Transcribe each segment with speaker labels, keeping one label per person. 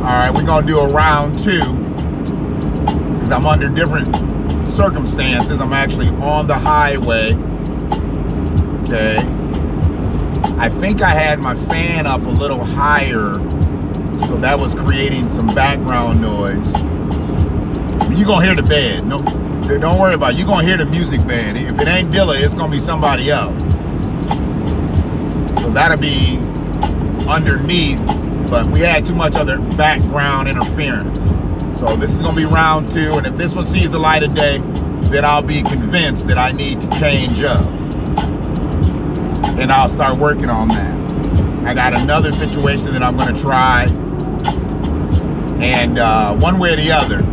Speaker 1: All right, we're gonna do a round 2 because I'm under different circumstances. I'm actually on the highway. Okay. I think I had my fan up a little higher, so that was creating some background noise. You're gonna hear the bed. No, don't worry about it. You're gonna hear the music bed. If it ain't Dilla, it's gonna be somebody else. So that'll be underneath, but we had too much other background interference. So this is gonna be round 2, and if this one sees the light of day, then I'll be convinced that I need to change up. And I'll start working on that. I got another situation that I'm gonna try, and one way or the other,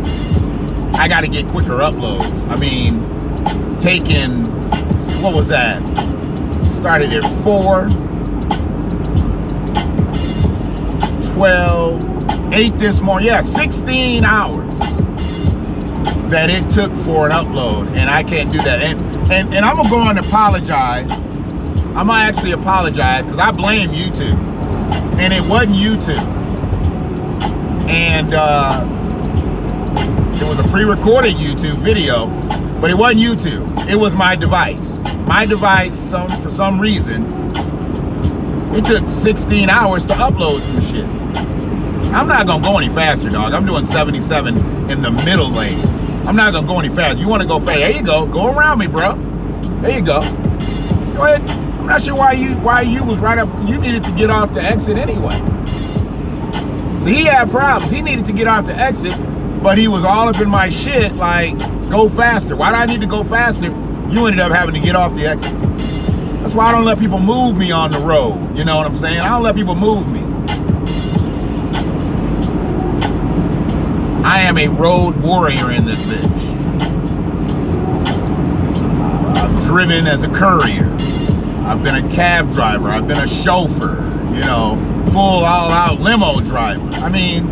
Speaker 1: I got to get quicker uploads. I mean, taking, what was that? Started at 4, 12, 8 this morning. Yeah, 16 hours that it took for an upload, and I can't do that. And I'm gonna go and apologize. I'm gonna actually apologize because I blame YouTube, and it wasn't YouTube. And it was a pre-recorded YouTube video, but it wasn't YouTube. It was my device. My device, for some reason, it took 16 hours to upload some shit. I'm not gonna go any faster, dog. I'm doing 77 in the middle lane. I'm not gonna go any faster. You wanna go fast? There you go. Go around me, bro. There you go. Go ahead. I'm not sure why you was right up. You needed to get off the exit anyway. So he had problems. He needed to get off the exit, but he was all up in my shit, like, go faster. Why do I need to go faster? You ended up having to get off the exit. That's why I don't let people move me on the road. You know what I'm saying? I don't let people move me. I am a road warrior in this bitch. I've driven as a courier. I've been a cab driver. I've been a chauffeur, you know, full all-out limo driver. I mean,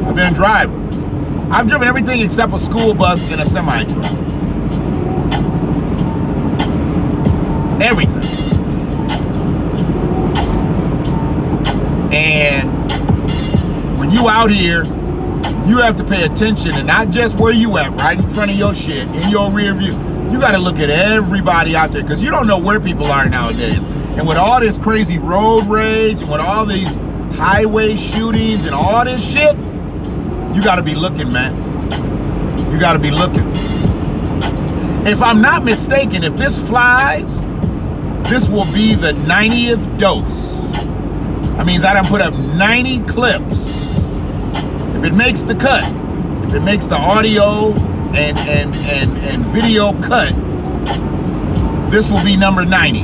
Speaker 1: I've been a driver. I've driven everything except a school bus and a semi-truck. Everything. And when you out here, you have to pay attention, and not just where you at, right in front of your shit, in your rear view. You got to look at everybody out there, because you don't know where people are nowadays. And with all this crazy road rage, and with all these highway shootings and all this shit, you got to be looking, man. You got to be looking. If I'm not mistaken, if this flies, this will be the 90th dose. That means I done put up 90 clips. If it makes the cut, if it makes the audio and video cut, this will be number 90.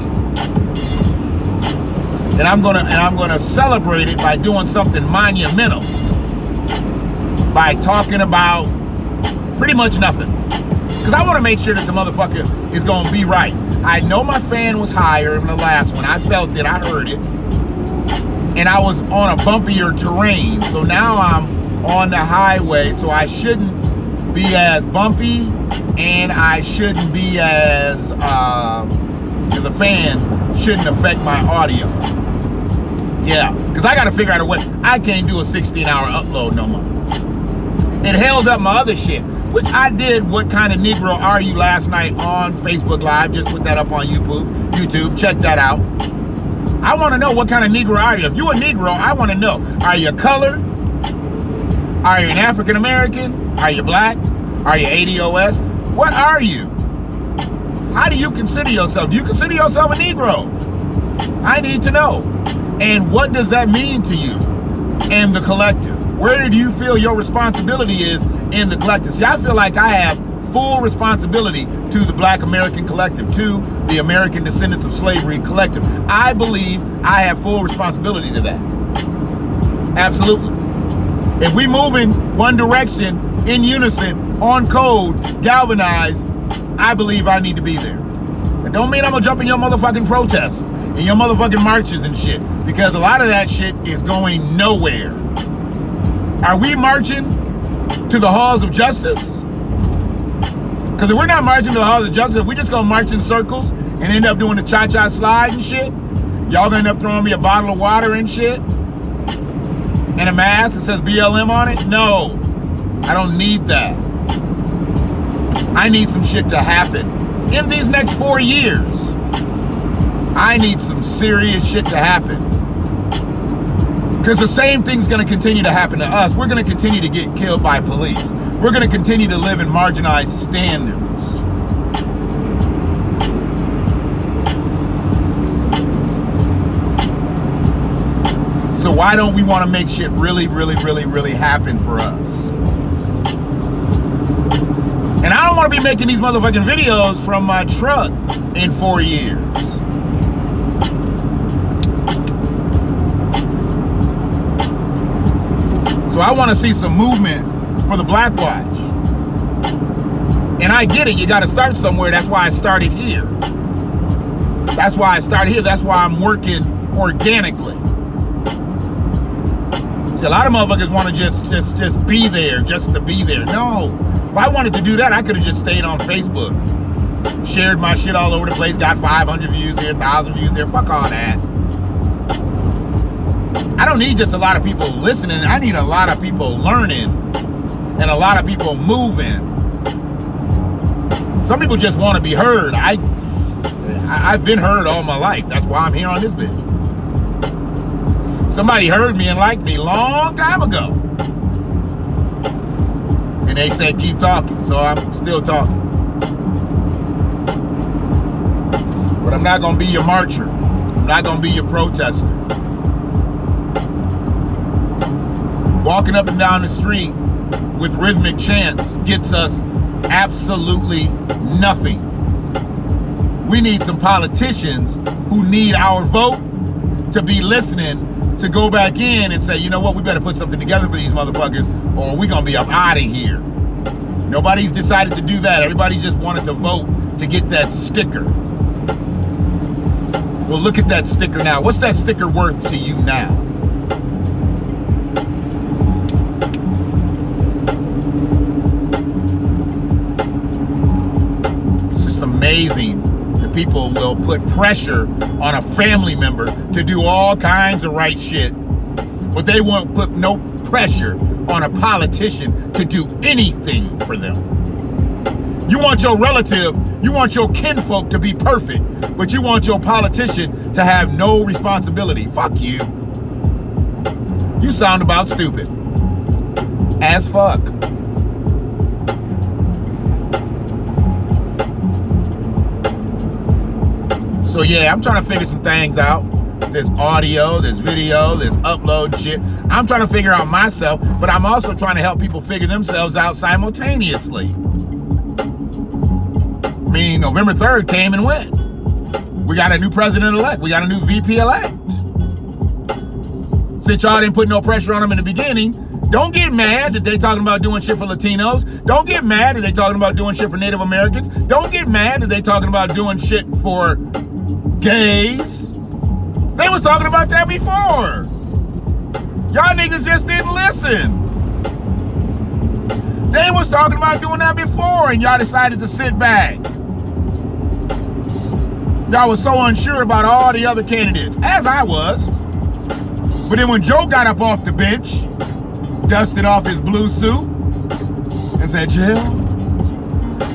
Speaker 1: And I'm gonna celebrate it by doing something monumental, by talking about pretty much nothing. Because I want to make sure that the motherfucker is gonna be right. I know my fan was higher in the last one. I felt it, I heard it. And I was on a bumpier terrain. So now I'm on the highway, so I shouldn't be as bumpy, and I shouldn't be as the fan shouldn't affect my audio. Yeah, because I gotta figure out a way. I can't do a 16-hour upload no more. It held up my other shit, which I did. What kind of Negro are you last night on Facebook Live? Just put that up on YouTube. Check that out. I want to know what kind of Negro are you. If you're a Negro, I want to know. Are you colored? Are you an African American? Are you black? Are you ADOS? What are you? How do you consider yourself? Do you consider yourself a Negro? I need to know. And what does that mean to you and the collective? Where do you feel your responsibility is in the collective? See, I feel like I have full responsibility to the Black American collective, to the American Descendants of Slavery collective. I believe I have full responsibility to that. Absolutely. If we move in one direction, in unison, on code, galvanized, I believe I need to be there. It don't mean I'm gonna jump in your motherfucking protests and your motherfucking marches and shit, because a lot of that shit is going nowhere. Are we marching to the halls of justice? Because if we're not marching to the halls of justice, if we're just gonna march in circles and end up doing the cha-cha slide and shit, Y'all gonna end up throwing me a bottle of water and shit? And a mask that says BLM on it? No, I don't need that. I need some shit to happen in these next 4 years. I need some serious shit to happen. Because the same thing's gonna continue to happen to us. We're gonna continue to get killed by police. We're gonna continue to live in marginalized standards. So why don't we want to make shit really, really, really, really happen for us? And I don't want to be making these motherfucking videos from my truck in 4 years. So I want to see some movement for the BlackWatch. And I get it, you got to start somewhere. That's why I started here. That's why I started here. That's why I'm working organically. See, a lot of motherfuckers want to just be there, just to be there. No, if I wanted to do that, I could have just stayed on Facebook, shared my shit all over the place, got 500 views here, 1,000 views there. Fuck all that. I don't need just a lot of people listening. I need a lot of people learning and a lot of people moving. Some people just want to be heard. I've been heard all my life. That's why I'm here on this bitch. Somebody heard me and liked me a long time ago. And they said, keep talking. So I'm still talking. But I'm not going to be your marcher. I'm not going to be your protester. Walking up and down the street with rhythmic chants gets us absolutely nothing. We need some politicians who need our vote to be listening, to go back in and say, you know what, we better put something together for these motherfuckers or we're gonna be up out of here. Nobody's decided to do that. Everybody just wanted to vote to get that sticker. Well, look at that sticker now. What's that sticker worth to you now? It's just amazing. People will put pressure on a family member to do all kinds of right shit, but they won't put no pressure on a politician to do anything for them. You want your relative, you want your kinfolk to be perfect, but you want your politician to have no responsibility. Fuck you. You sound about stupid. As fuck. So yeah, I'm trying to figure some things out. There's audio, there's video, there's upload and shit. I'm trying to figure out myself, but I'm also trying to help people figure themselves out simultaneously. I mean, November 3rd came and went. We got a new president-elect. We got a new VP-elect. Since y'all didn't put no pressure on them in the beginning, don't get mad that they talking about doing shit for Latinos. Don't get mad that they talking about doing shit for Native Americans. Don't get mad that they talking about doing shit for gays. They was talking about that before. Y'all niggas just didn't listen. They was talking about doing that before and y'all decided to sit back. Y'all was so unsure about all the other candidates, as I was. But then when Joe got up off the bench, dusted off his blue suit, and said, Jill,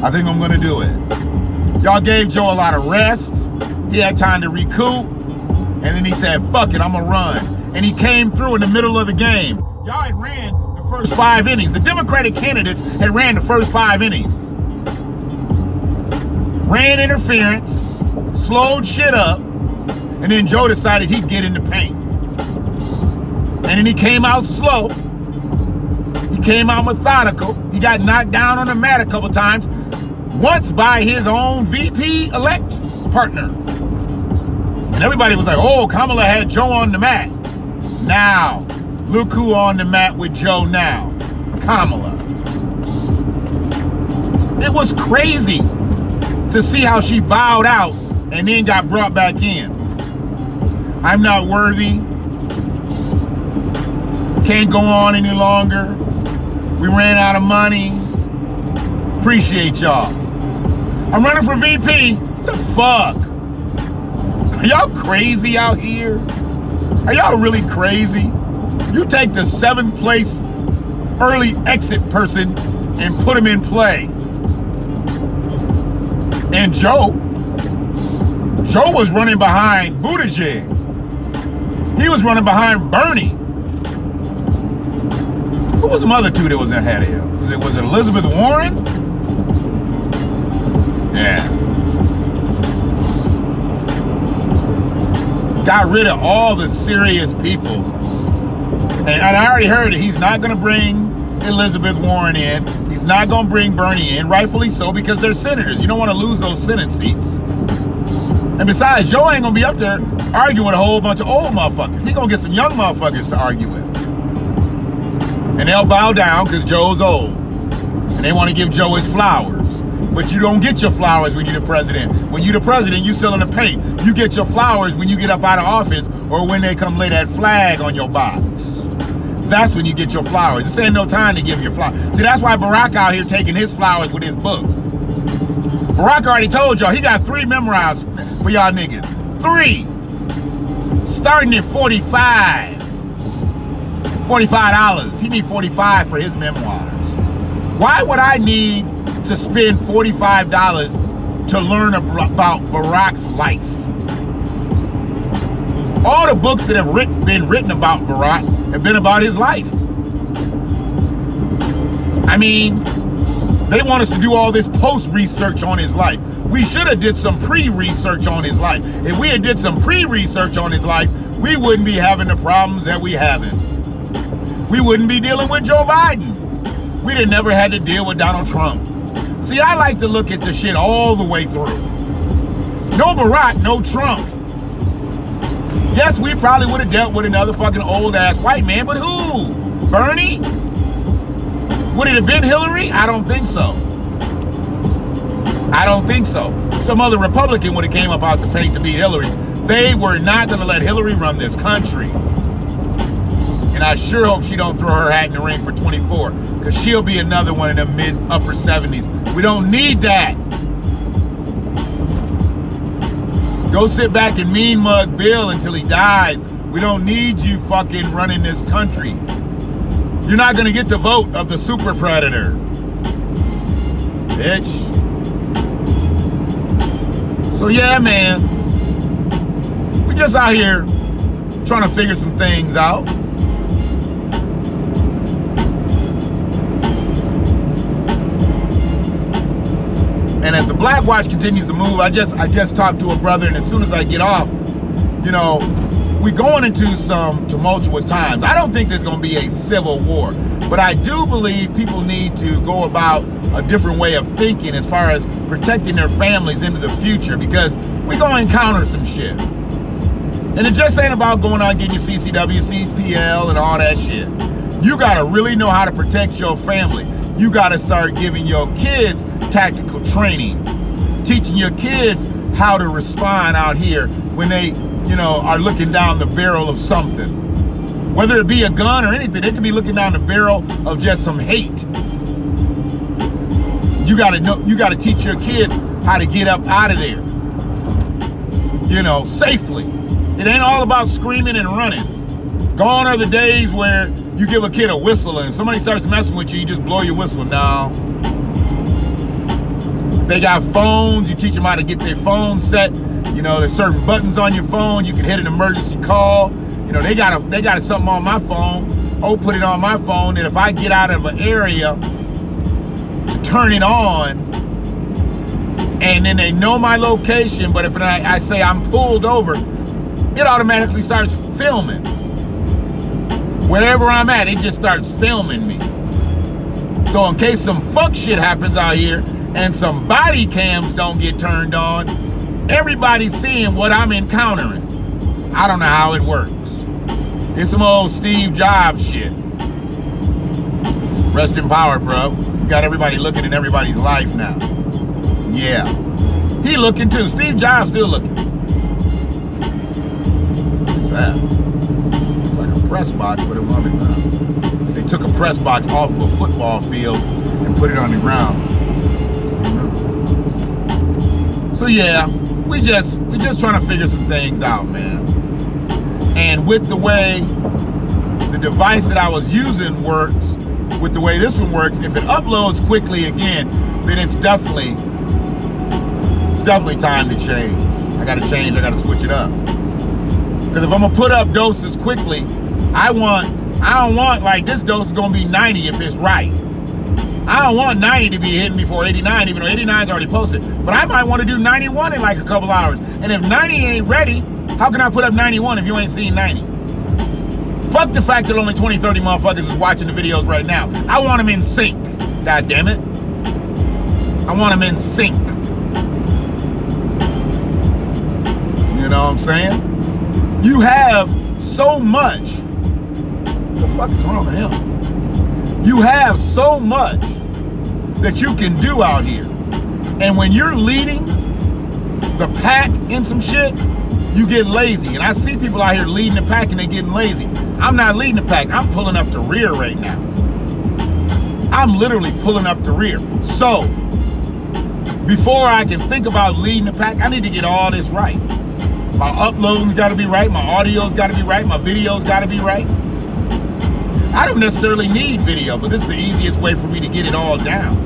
Speaker 1: I think I'm gonna do it. Y'all gave Joe a lot of rest. He had time to recoup. And then he said, fuck it, I'm gonna run. And he came through in the middle of the game. Y'all had ran the first 5 innings. The Democratic candidates had ran the first 5 innings. Ran interference, slowed shit up, and then Joe decided he'd get in the paint. And then he came out slow. He came out methodical. He got knocked down on the mat a couple times, once by his own VP-elect partner. And everybody was like, oh, Kamala had Joe on the mat. Now, look who on the mat with Joe now. Kamala. It was crazy to see how she bowed out and then got brought back in. I'm not worthy. Can't go on any longer. We ran out of money. Appreciate y'all. I'm running for VP. What the fuck? Are y'all crazy out here? Are y'all really crazy? You take the 7th place early exit person and put him in play. And Joe was running behind Buttigieg. He was running behind Bernie. Who was the other two that was ahead of him? Was it Elizabeth Warren? Yeah. Got rid of all the serious people. And I already heard that he's not going to bring Elizabeth Warren in. He's not going to bring Bernie in, rightfully so, because they're senators. You don't want to lose those Senate seats. And besides, Joe ain't going to be up there arguing with a whole bunch of old motherfuckers. He's going to get some young motherfuckers to argue with. And they'll bow down because Joe's old. And they want to give Joe his flowers. But you don't get your flowers when you're the president. When you're the president, you still in the paint. You get your flowers when you get up out of office or when they come lay that flag on your box. That's when you get your flowers. This ain't no time to give your flowers. See, that's why Barack out here taking his flowers with his book. Barack already told y'all he got 3 memoirs for y'all niggas. 3. Starting at $45. $45. He need $45 for his memoirs. Why would I need to spend $45 to learn about Barack's life? All the books that have been written about Barack have been about his life. I mean, they want us to do all this post-research on his life. We should have did some pre-research on his life. If we had did some pre-research on his life, we wouldn't be having the problems that we having. We wouldn't be dealing with Joe Biden. We'd have never had to deal with Donald Trump. See, I like to look at the shit all the way through. No Barack, no Trump. Yes, we probably would have dealt with another fucking old-ass white man, but who? Bernie? Would it have been Hillary? I don't think so. I don't think so. Some other Republican would have came up out the paint to beat Hillary. They were not going to let Hillary run this country. And I sure hope she don't throw her hat in the ring for 24, because she'll be another one in the mid-upper 70s. We don't need that. Go sit back and mean mug Bill until he dies. We don't need you fucking running this country. You're not going to get the vote of the super predator. Bitch. So yeah, man. We're just out here trying to figure some things out. And as the BlackWatch continues to move, I just talked to a brother, and as soon as I get off, you know, we're going into some tumultuous times. I don't think there's going to be a civil war, but I do believe people need to go about a different way of thinking as far as protecting their families into the future, because we're going to encounter some shit. And it just ain't about going out getting your CCW, CPL, and all that shit. You got to really know how to protect your family. You got to start giving your kids tactical training, teaching your kids how to respond out here when they, you know, are looking down the barrel of something. Whether it be a gun or anything, they could be looking down the barrel of just some hate. You gotta know, you gotta teach your kids how to get up out of there, you know, safely. It ain't all about screaming and running. Gone are the days where you give a kid a whistle and somebody starts messing with you, you just blow your whistle. No. They got phones, you teach them how to get their phone set. You know, there's certain buttons on your phone. You can hit an emergency call. You know, they got something on my phone. Oh, put it on my phone that if I get out of an area to turn it on, and then they know my location, but if I say I'm pulled over, it automatically starts filming. Wherever I'm at, it just starts filming me. So in case some fuck shit happens out here, and some body cams don't get turned on, everybody's seeing what I'm encountering. I don't know how it works. It's some old Steve Jobs shit. Rest in power, bro. You got everybody looking in everybody's life now. Yeah. He looking too. Steve Jobs still looking. What's that? It's like a press box, but it's on the ground. They took a press box off of a football field and put it on the ground. So yeah, we just trying to figure some things out, man. And with the way the device that I was using works, with the way this one works, if it uploads quickly again, then it's definitely time to change. I gotta change, I gotta switch it up. Because if I'm gonna put up doses quickly, I don't want like this dose is gonna be 90 if it's right. I don't want 90 to be hitting before 89, even though 89 is already posted. But I might want to do 91 in like a couple hours. And if 90 ain't ready, how can I put up 91 if you ain't seen 90? Fuck the fact that only 20, 30 motherfuckers is watching the videos right now. I want them in sync. God damn it. I want them in sync. You know what I'm saying? You have so much. What the fuck is wrong with him? You have so much that you can do out here. And when you're leading the pack in some shit, you get lazy. And I see people out here leading the pack and they getting lazy. I'm not leading the pack. I'm pulling up the rear right now. I'm literally pulling up the rear. So, before I can think about leading the pack, I need to get all this right. My uploading's gotta be right. My audio's gotta be right. My video's gotta be right. I don't necessarily need video, but this is the easiest way for me to get it all down.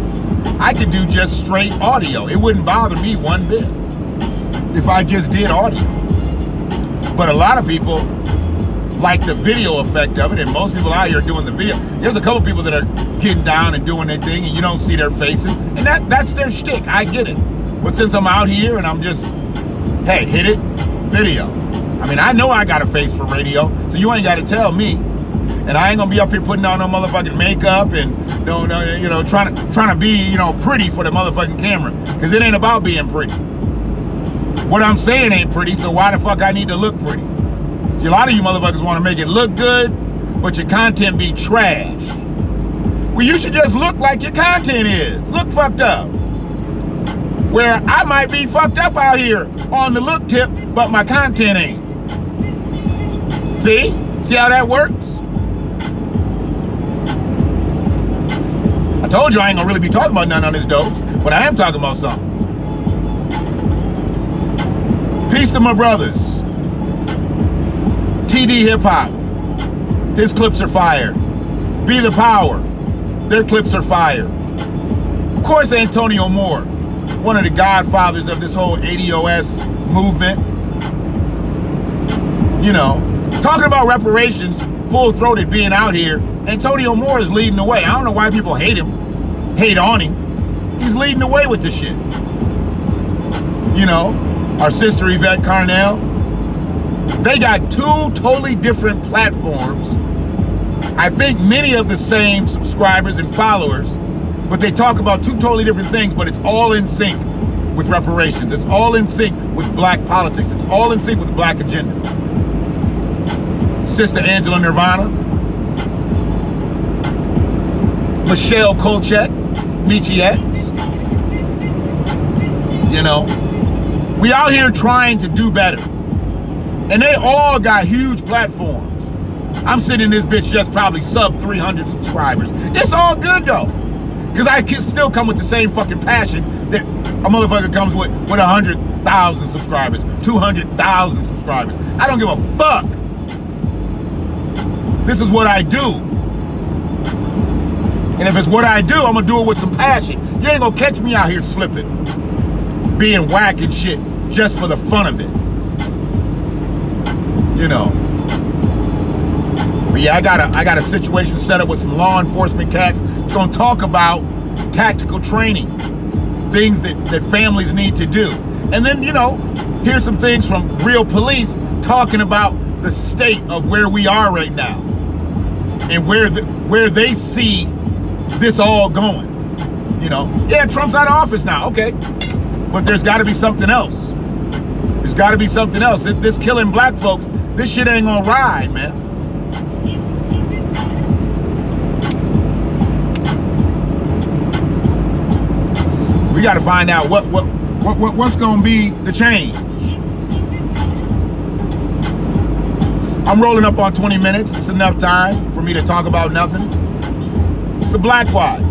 Speaker 1: I could do just straight audio. It wouldn't bother me one bit if I just did audio. But a lot of people like the video effect of it, and most people out here doing the video. There's a couple people that are getting down and doing their thing, and you don't see their faces, and that's their shtick. I get it. But since I'm out here and I'm just, hey, hit it, video. I mean, I know I got a face for radio, so you ain't got to tell me. And I ain't gonna be up here putting on no motherfucking makeup and trying to be, pretty for the motherfucking camera. Cause it ain't about being pretty. What I'm saying ain't pretty, so why the fuck I need to look pretty? See, a lot of you motherfuckers wanna make it look good, but your content be trash. Well, you should just look like your content is. Look fucked up. Where I might be fucked up out here on the look tip, but my content ain't. See? See how that works? I told you I ain't gonna really be talking about nothing on this dose, but I am talking about something. Peace to my brothers. TD Hip Hop. His clips are fire. Be the Power. Their clips are fire. Of course, Antonio Moore, one of the godfathers of this whole ADOS movement. Talking about reparations, full-throated being out here, Antonio Moore is leading the way. I don't know why people hate on him. He's leading the way with this shit. Our sister Yvette Carnell, they got two totally different platforms. I think many of the same subscribers and followers, but they talk about two totally different things, but it's all in sync with reparations. It's all in sync with black politics. It's all in sync with the black agenda. Sister Angela Nirvana, Michelle Kolchak, Michi X. We out here trying to do better. And they all got huge platforms. I'm sitting in this bitch just probably sub 300 subscribers. It's all good though. Because I can still come with the same fucking passion that a motherfucker comes with 100,000 subscribers, 200,000 subscribers. I don't give a fuck. This is what I do. And if it's what I do, I'm gonna do it with some passion. You ain't gonna catch me out here slipping, being whack and shit just for the fun of it. But yeah, I got a situation set up with some law enforcement cats. It's gonna talk about tactical training, things that families need to do. And then, here's some things from real police talking about the state of where we are right now and where they see this all going. Yeah, Trump's out of office now, okay, but there's got to be something else. There's got to be something else. This killing black folks, this shit ain't gonna ride, man. We got to find out what's gonna be the change. I'm rolling up on 20 minutes. It's enough time for me to talk about nothing. It's a BlackWatch.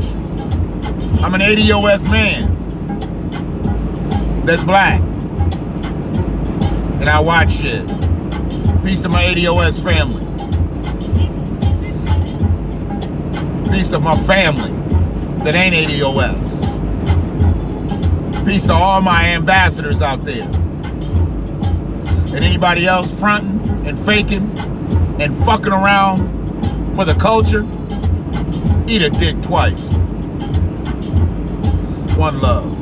Speaker 1: I'm an ADOS man that's black. And I watch shit. Peace to my ADOS family. Peace to my family that ain't ADOS. Peace to all my ambassadors out there. And anybody else fronting and faking and fucking around for the culture, eat a dick twice. One love.